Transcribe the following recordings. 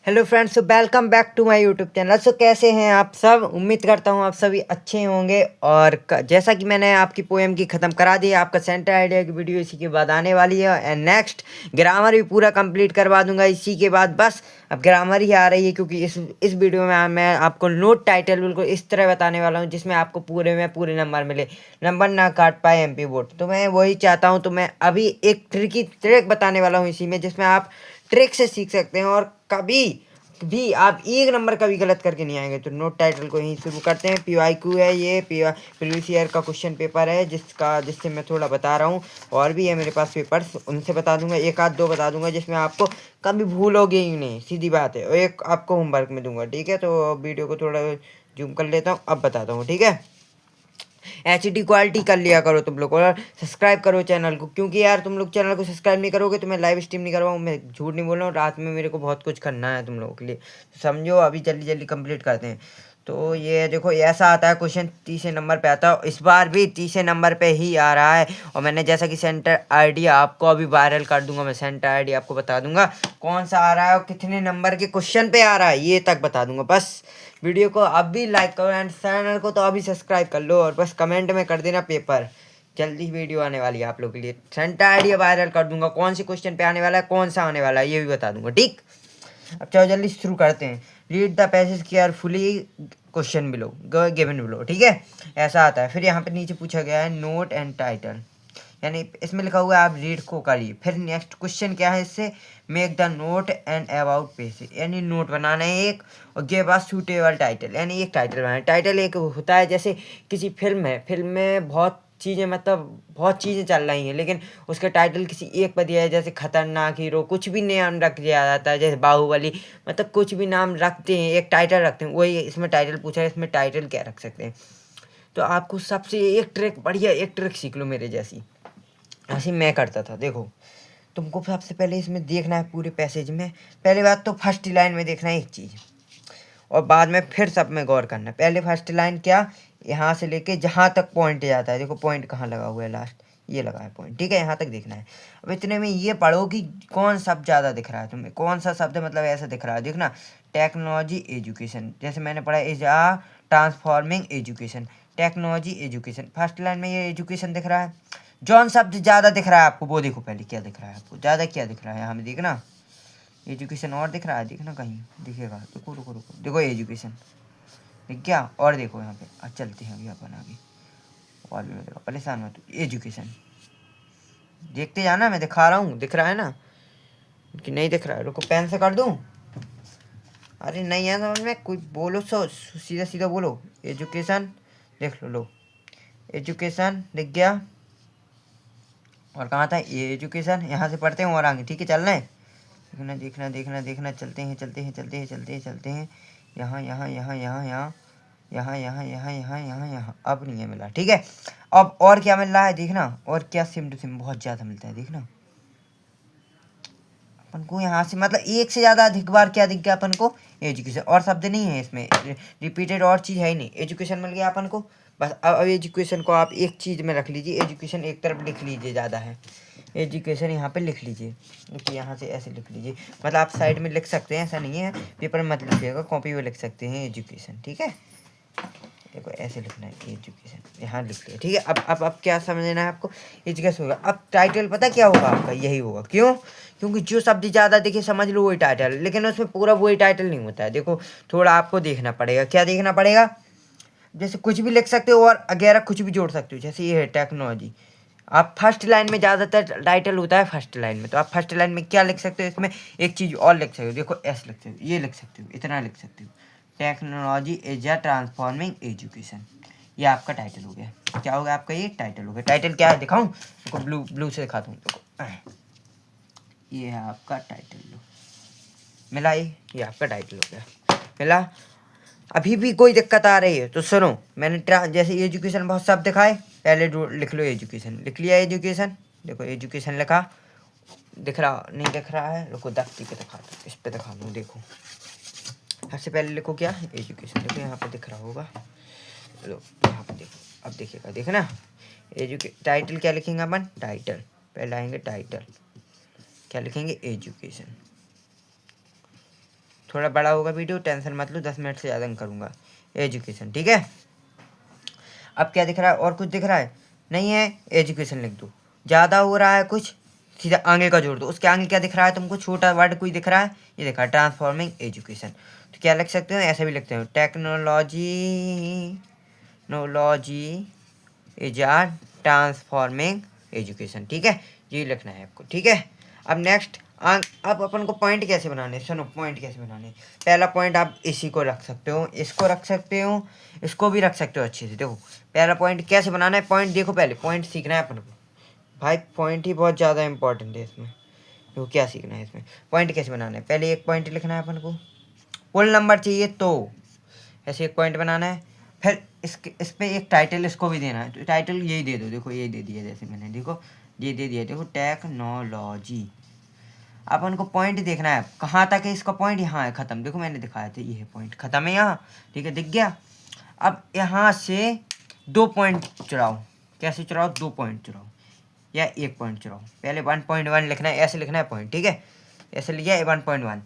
Hello friends, welcome back to my YouTube channel. कैसे हैं आप सब? उम्मीद करता हूं आप सभी अच्छे होंगे। और जैसा कि मैंने आपकी पोएम की ख़त्म करा दी, आपका सेंटर आइडिया की वीडियो इसी के बाद आने वाली है। एंड नेक्स्ट ग्रामर भी पूरा कंप्लीट करवा दूंगा इसी के बाद। बस अब ग्रामर ही आ रही है, क्योंकि इस वीडियो में मैं आपको नोट टाइटल बिल्कुल इस तरह बताने वाला हूँ जिसमें आपको पूरे नंबर मिले, नंबर ना काट पाए MP बोर्ड। तो मैं वही चाहता हूँ। तो मैं अभी एक ट्रिक बताने वाला हूँ इसी में, जिसमें आप ट्रिक से सीख सकते हैं और कभी भी आप एक नंबर का भी गलत करके नहीं आएंगे। तो नोट टाइटल को ही शुरू करते हैं। PYQ है, ये प्रीवियस ईयर का क्वेश्चन पेपर है जिससे मैं थोड़ा बता रहा हूँ। और भी है मेरे पास पेपर्स, उनसे बता दूंगा, एक आध दो बता दूंगा जिसमें आपको कभी भूलोगे ही नहीं, सीधी बात है। और एक आपको होमवर्क में दूंगा, ठीक है? तो वीडियो को थोड़ा जूम कर लेता हूँ, अब बताता हूँ, ठीक है? HD क्वालिटी कर लिया करो तुम लोग, और सब्सक्राइब करो चैनल को, क्योंकि यार तुम लोग चैनल को सब्सक्राइब नहीं करोगे तो मैं लाइव स्ट्रीम नहीं करवाऊँ। मैं झूठ नहीं बोल रहा हूँ, रात में मेरे को बहुत कुछ करना है तुम लोगों के लिए। तो समझो, अभी जल्दी जल्दी कंप्लीट करते हैं। तो ये देखो, ऐसा आता है क्वेश्चन, 30 नंबर पे आता है। इस बार भी 30 नंबर पे ही आ रहा है। और मैंने जैसा कि सेंटर ID आपको अभी वायरल कर दूंगा, मैं सेंटर ID आपको बता दूंगा कौन सा आ रहा है और कितने नंबर के क्वेश्चन पे आ रहा है, ये तक बता दूंगा। बस वीडियो को अभी लाइक करो एंड चैनल को तो अभी सब्सक्राइब कर लो, और बस कमेंट में कर देना पेपर। जल्दी वीडियो आने वाली है आप लोग के लिए, सेंटर आइडिया वायरल कर दूंगा, कौन से क्वेश्चन पे आने वाला है, कौन सा आने वाला है, ये भी बता दूंगा, ठीक? अब चलो जल्दी शुरू करते हैं। Read the passage carefully, question below given below, ठीक है? ऐसा आता है। फिर यहाँ पे नीचे पूछा गया है नोट एंड टाइटल, यानी इसमें लिखा हुआ है आप रीड को करिए। फिर नेक्स्ट क्वेश्चन क्या है इससे, make the note and about page, यानी नोट बनाना है एक, और गिव अ सूटेबल टाइटल, यानी एक टाइटल बनाना है। टाइटल एक होता है, जैसे किसी फिल्म है, फिल्म में बहुत चीज़ें, मतलब बहुत चीज़ें चल रही हैं, लेकिन उसका टाइटल किसी एक पर दिया है, जैसे खतरनाक हीरो, कुछ भी नाम रख दिया जाता है, जैसे बाहुबली, मतलब कुछ भी नाम रखते हैं, एक टाइटल रखते हैं। वही इसमें टाइटल पूछा है, इसमें टाइटल क्या रख सकते हैं। तो आपको सबसे एक ट्रिक, बढ़िया एक ट्रिक सीख लो मेरे जैसी। ऐसे मैं करता था, देखो। तुमको सबसे पहले इसमें देखना है पूरे पैसेज में, पहली बात तो फर्स्ट लाइन में देखना है एक चीज़, और बाद में फिर सब में गौर करना है। पहले फर्स्ट लाइन क्या, यहाँ से लेके जहाँ तक पॉइंट जाता है, देखो पॉइंट कहाँ लगा हुआ है, लास्ट ये लगा है पॉइंट, ठीक है? यहाँ तक देखना है। अब इतने में ये पढ़ो कि कौन शब्द ज़्यादा दिख रहा है तुम्हें, कौन सा शब्द मतलब ऐसा दिख रहा है, देखना। टेक्नोलॉजी एजुकेशन, जैसे मैंने पढ़ा, is a transforming education, technology education. First line में ये एजुकेशन दिख रहा है। जौन शब्द ज़्यादा दिख रहा है आपको वो देखो, पहले क्या दिख रहा है आपको, ज़्यादा क्या दिख रहा है हमें देखना। एजुकेशन और दिख रहा है, देखना कहीं दिखेगा, रुको रुको रुको, देखो एजुकेशन दिख गया। और देखो यहाँ पे, आज चलते हैं अभी अपन आगे, और भी देखो, परेशान मत, एजुकेशन देखते जाना, मैं दिखा रहा हूँ, दिख रहा है ना कि नहीं दिख रहा है? रुको, पेन से कर दूँ? अरे नहीं है समझ में, कोई बोलो, सीधा सीधा बोलो। एजुकेशन देख लो, लो एजुकेशन दिख गया। और कहाँ था ये एजुकेशन, यहाँ से पढ़ते हैं और आगे, ठीक है? चलना है, देखना देखना देखना देखना, चलते हैं चलते हैं चलते हैं चलते हैं चलते हैं, यहाँ यहाँ यहाँ यहाँ यहाँ यहाँ यहाँ यहाँ यहाँ यहाँ यहाँ, अब नहीं है मिला, ठीक है? अब और क्या मिल रहा है देखना, और क्या सिम टू सिम बहुत ज़्यादा मिलता है, देखना अपन को यहाँ से, मतलब एक से ज़्यादा अधिक बार क्या दिख गया अपन को, एजुकेशन। और शब्द नहीं है इसमें, रिपीटेड और चीज़ है ही नहीं, एजुकेशन मिल गया अपन को। बस अब एजुकेशन को आप एक चीज़ में रख लीजिए, एजुकेशन एक तरफ लिख लीजिए, ज़्यादा है एजुकेशन, यहाँ पे लिख लीजिए, क्योंकि यहाँ से ऐसे लिख लीजिए, मतलब आप साइड में लिख सकते हैं, ऐसा नहीं है, पेपर में मत लिखिएगा, कॉपी में लिख सकते हैं एजुकेशन, ठीक है? देखो ऐसे लिखना है एजुकेशन, यहाँ लिख लिया, ठीक है? अब क्या समझना है आपको, एजुकेशन होगा। अब टाइटल पता क्या होगा आपका, यही होगा। क्यों? क्योंकि जो शब्द ज़्यादा दिखे समझ लो वही टाइटल, लेकिन उसमें पूरा वही टाइटल नहीं होता है। देखो थोड़ा आपको देखना पड़ेगा, क्या देखना पड़ेगा, जैसे कुछ भी लिख सकते हो और अगैरह कुछ भी जोड़ सकते हो, जैसे ये है टेक्नोलॉजी। आप फर्स्ट लाइन में ज़्यादातर टाइटल होता है फर्स्ट लाइन में, तो आप फर्स्ट लाइन में क्या लिख सकते हो, इसमें एक चीज़ और लिख सकते हो, देखो एस लिख सकते हो, ये लिख सकते हो, इतना लिख सकते हो, technology is a transforming education. ये आपका टाइटल हो गया। क्या हो गया आपका, ये टाइटल हो गया। टाइटल क्या है दिखाऊं, देखो ब्लू ब्लू से दिखाता हूँ, देखो ये है आपका टाइटल, लो मिला, ये आपका टाइटल हो गया, मिला। अभी भी कोई दिक्कत आ रही है तो सुनो, मैंने जैसे एजुकेशन बहुत शब्द दिखाए, पहले लिख लो एजुकेशन, लिख लिया एजुकेशन, देखो एजुकेशन लिखा, दिख रहा नहीं दिख रहा है, रुको दफ्ती पे दिखा दो, इस पे दिखा दूँ, देखो सबसे पहले लिखो क्या, एजुकेशन, देखो यहाँ पे दिख रहा होगा, लो यहाँ पे देखो, अब देखिएगा, देखना टाइटल क्या लिखेंगे अपन, टाइटल पहले आएंगे, टाइटल क्या लिखेंगे, एजुकेशन, थोड़ा बड़ा होगा वीडियो, टेंशन मत लो, 10 मिनट से ज़्यादा नहीं करूँगा। एजुकेशन, ठीक है। अब क्या दिख रहा है, और कुछ दिख रहा है? नहीं है, एजुकेशन लिख दो। ज़्यादा हो रहा है कुछ, सीधा आगे का जोड़ दो। उसके आगे क्या दिख रहा है तुमको, छोटा वर्ड कोई दिख रहा है? ये देखा, ट्रांसफॉर्मिंग एजुकेशन। तो क्या लिख सकते हो, ऐसा भी लिखते हो, technology is a transforming education, ठीक है। ये लिखना है आपको, ठीक है। अब नेक्स्ट, अब अपन को पॉइंट कैसे बनाने, सुनो पॉइंट कैसे बनाने। पहला पॉइंट आप इसी को रख सकते हो, इसको रख सकते हो, इसको भी रख सकते हो अच्छे से। देखो पहला पॉइंट कैसे बनाना है, पॉइंट देखो, पहले पॉइंट सीखना है अपन को भाई, पॉइंट ही बहुत ज़्यादा इंपॉर्टेंट है इसमें। देखो क्या सीखना है इसमें, पॉइंट कैसे बनाना है। पहले एक पॉइंट लिखना है अपन को, फुल नंबर चाहिए तो ऐसे एक पॉइंट बनाना है। फिर इस पे एक टाइटल इसको भी देना है, तो टाइटल यही दे दो। देखो ये दे दिया, जैसे मैंने देखो ये दे दिया, देखो टेक्नोलॉजी। अपन को पॉइंट देखना है कहाँ तक है, इसका पॉइंट यहाँ है ख़त्म। देखो मैंने दिखाया था, ये है पॉइंट ख़त्म है यहाँ, ठीक है, दिख गया। अब यहाँ से 2 पॉइंट चुराओ। कैसे चुराओ, 2 पॉइंट चुराओ या 1 पॉइंट चुराओ। पहले 1.1 लिखना है, ऐसे लिखना है पॉइंट, ठीक है। ऐसे लिया 1.1।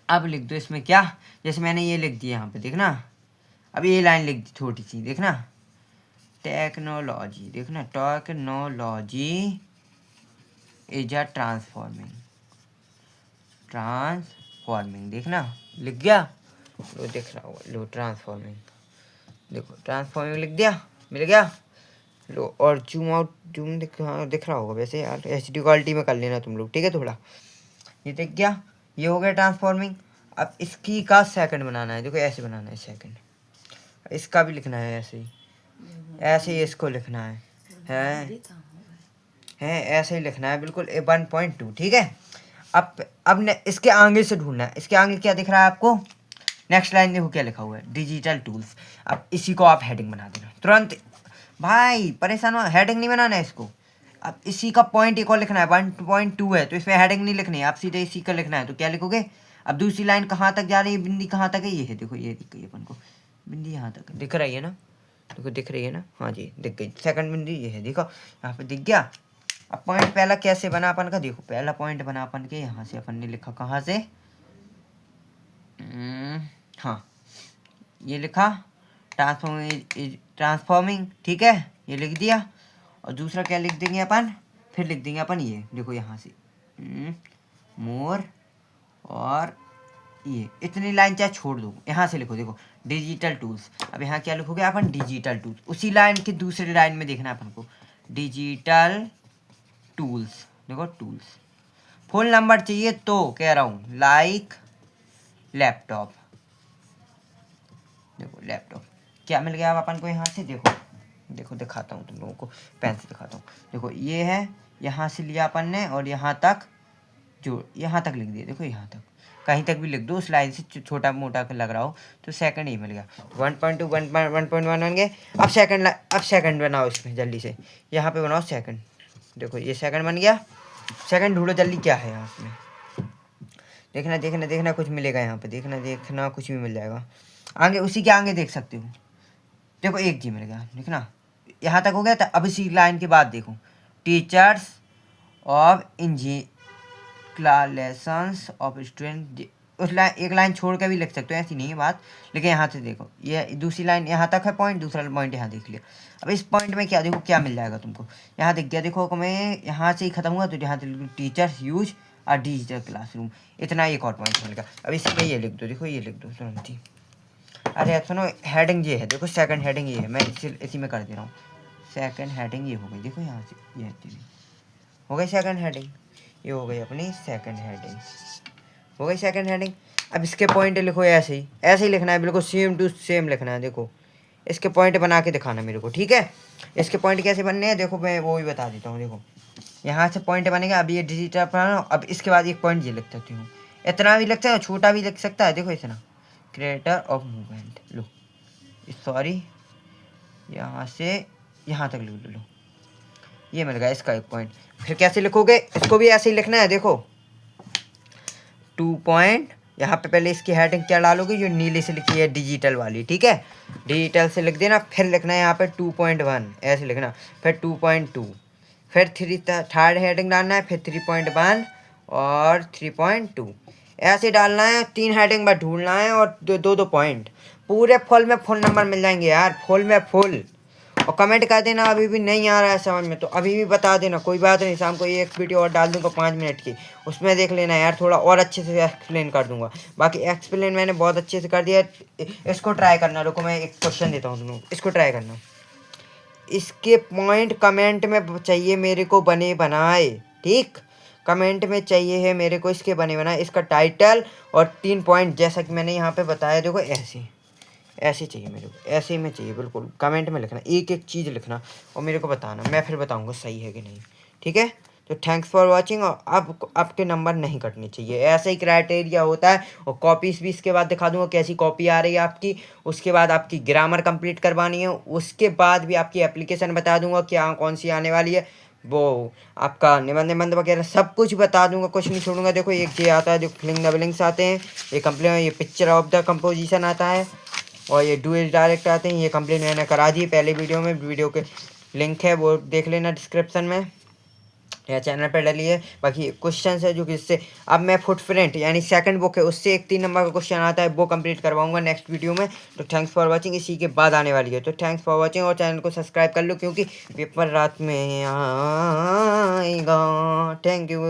अब लिख दो इसमें क्या, जैसे मैंने ये लिख दिया यहाँ पे, देखना। अब ये लाइन लिख दी छोटी सी, देखना, टेक्नोलॉजी, देखना, टेक्नोलॉजी इज अ ट्रांसफॉर्मिंग, देखना लिख गया। लो दिख रहा होगा, लो ट्रांसफॉर्मिंग, देखो ट्रांसफॉर्मिंग लिख दिया, मिल गया। लो, और जूम आउट, जूम दिख रहा होगा वैसे यार, एचडी क्वालिटी में कर लेना तुम लोग, ठीक है थोड़ा। ये दिख गया, ये हो गया ट्रांसफॉर्मिंग। अब इसकी का सेकंड बनाना है, देखो ऐसे बनाना है सेकंड। इसका भी लिखना है ऐसे ही, ऐसे ही इसको लिखना है ऐसे ही लिखना है बिल्कुल 1.2, ठीक है। अब ने इसके आगे से ढूंढना है, इसके आगे क्या दिख रहा है आपको, नेक्स्ट लाइन देखो क्या लिखा हुआ है, डिजिटल टूल्स। अब इसी को आप हेडिंग बना देना तुरंत भाई, परेशान हो, हेडिंग नहीं बनाना है इसको। अब इसी का पॉइंट एक और लिखना है, 1.2 है, तो इसमें हेडिंग नहीं लिखनी है, आप सीधे इसी का लिखना है। तो क्या लिखोगे, अब दूसरी लाइन कहाँ तक जा रही है, बिंदी कहाँ तक है, ये है, देखो ये दिख गई अपन को बिंदी, यहाँ तक दिख रही है ना, देखो दिख रही है ना, हाँ जी दिख गई, सेकंड बिंदी ये है, देखो यहाँ पे दिख गया। अब पॉइंट पहला कैसे बना अपन का, देखो पहला पॉइंट बना अपन के, यहाँ से अपन ने लिखा कहाँ से, हाँ ये लिखा ट्रांसफॉर्मिंग, ठीक है, ये लिख दिया। और दूसरा क्या लिख देंगे अपन, फिर लिख देंगे अपन ये, देखो यहाँ से मोर, और ये इतनी लाइन चाहे छोड़ दो, यहाँ से लिखो, देखो डिजिटल टूल्स। अब यहाँ क्या लिखोगे अपन, डिजिटल टूल्स। उसी लाइन की दूसरी लाइन में देखना अपन को, डिजिटल टूल्स, देखो टूल्स। फुल नंबर चाहिए तो कह रहा हूँ, लाइक लैपटॉप, देखो लैपटॉप क्या मिल गया अब अपन को यहाँ से, देखो देखो दिखाता हूँ तुम लोगों को, पेन से दिखाता हूँ। देखो ये है, यहाँ से लिया अपन ने, और यहाँ तक जो यहाँ तक लिख दिया, देखो यहाँ तक, कहीं तक भी लिख दो, उस लाइन से छोटा मोटा लग रहा हो तो सेकंड ही मिल गया। 1.2 1.1 बन गए। अब सेकंड बनाओ इसमें जल्दी से, यहाँ पे बनाओ सेकंड, देखो ये सेकंड बन गया। सेकंड ढूंढो जल्दी क्या है यहाँ में, देखना देखना देखना कुछ मिलेगा यहाँ पे, देखना देखना कुछ भी मिल जाएगा। आगे उसी के आगे देख सकते हो, देखो एक जी मिल गया, देखना यहाँ तक हो गया था। अब इसी लाइन के बाद देखो, teachers of classes of student, उस लाइन एक लाइन छोड़ के भी लिख सकते हो, ऐसी नहीं है बात। लेकिन यहाँ से देखो, ये दूसरी लाइन यहाँ तक है पॉइंट, दूसरा पॉइंट यहाँ देख लिया। अब इस पॉइंट में क्या देखो क्या मिल जाएगा तुमको, यहाँ दिख गया, देखो मैं यहाँ से ही खत्म हुआ, तो यहाँ से टीचर्स यूज और डिजिटल क्लासरूम, इतना एक और पॉइंट मिलेगा। अब इसमें ये लिख दो, देखो ये लिख दो तुरंत ही। अरे सुनो, हेडिंग ये है, देखो सेकंड हेडिंग ये है, मैं इसी में कर दे रहा हूँ। सेकंड हेडिंग ये हो गई, देखो यहाँ से ये हो गई सेकंड हेडिंग, ये हो गई अपनी सेकंड हेडिंग, हो गई सेकंड हेडिंग। अब इसके पॉइंट लिखो ऐसे ही लिखना है, बिल्कुल सेम टू सेम लिखना है। देखो इसके पॉइंट बना के दिखाना मेरे को, ठीक है। इसके पॉइंट कैसे बनने हैं देखो, मैं वो भी बता देता हूँ। देखो यहाँ से पॉइंट बनेगा, अब ये डिजिटल बनाना, अब इसके बाद एक पॉइंट ये लिख सकती हूँ, इतना भी लिख सकता है, छोटा भी लिख सकता है, देखो इतना, creator of movement, low sorry यहाँ से यहाँ तक लिख लो, ये मिल गया इसका एक पॉइंट। फिर कैसे लिखोगे, इसको भी ऐसे ही लिखना है, देखो 2 पॉइंट, यहाँ पे पहले इसकी हेडिंग क्या डालोगे, जो नीले से लिखी है डिजिटल वाली, ठीक है, डिजिटल से लिख देना। फिर लिखना है यहाँ पे 2.1 ऐसे लिखना, फिर 2.2, फिर थर्ड हेडिंग डालना है, फिर 3.1 और 3.2, ऐसे डालना है, 3 हेडिंग में ढूंढना है और दो दो पॉइंट पूरे फुल में फुल नंबर मिल जाएंगे यार, फुल में फुल। और कमेंट कर देना अभी भी नहीं आ रहा है समझ में तो अभी भी बता देना, कोई बात नहीं, शाम को ये एक वीडियो और डाल दूंगा 5 मिनट की, उसमें देख लेना यार, थोड़ा और अच्छे से एक्सप्लेन कर दूंगा। बाकी एक्सप्लेन मैंने बहुत अच्छे से कर दिया। इसको ट्राई करना, रुको मैं एक क्वेश्चन देता हूँ तुम लोग, इसको ट्राई करना। इसके पॉइंट कमेंट में चाहिए मेरे को बने बनाए, ठीक, कमेंट में चाहिए है मेरे को इसके बने बनाए, इसका टाइटल और 3 पॉइंट जैसा कि मैंने यहाँ पे बताया, देखो ऐसे ऐसे चाहिए मेरे को, ऐसे में चाहिए बिल्कुल। कमेंट में लिखना, एक एक चीज़ लिखना और मेरे को बताना, मैं फिर बताऊंगा सही है कि नहीं, ठीक है। तो थैंक्स फॉर वाचिंग। और अब आपके नंबर नहीं कटने चाहिए, ऐसा ही क्राइटेरिया होता है। और कॉपीज भी इसके बाद दिखा दूंगा कैसी कॉपी आ रही है आपकी। उसके बाद आपकी ग्रामर कंप्लीट करवानी है, उसके बाद भी आपकी एप्लीकेशन बता दूंगा क्या कौन सी आने वाली है, वो आपका निबंध निबंध वगैरह सब कुछ बता दूंगा, कुछ नहीं छोड़ूंगा। देखो एक ये आता है जो फिलिंग डबलिंग्स आते हैं, ये कंप्लीट, ये पिक्चर ऑफ द कंपोजिशन आता है, और ये डुएल डायरेक्ट आते हैं, ये कंप्लीट मैंने करा दी पहले वीडियो में, वीडियो के लिंक है वो देख लेना डिस्क्रिप्शन में या चैनल पर डालिए। बाकी क्वेश्चन है जो कि इससे अब मैं फुटप्रिंट यानी सेकंड बुक है उससे एक 3 नंबर का क्वेश्चन आता है वो कंप्लीट करवाऊंगा नेक्स्ट वीडियो में। तो थैंक्स फॉर वाचिंग, इसी के बाद आने वाली है। तो थैंक्स फॉर वाचिंग और चैनल को सब्सक्राइब कर लो क्योंकि पेपर रात में आएगा। Thank you.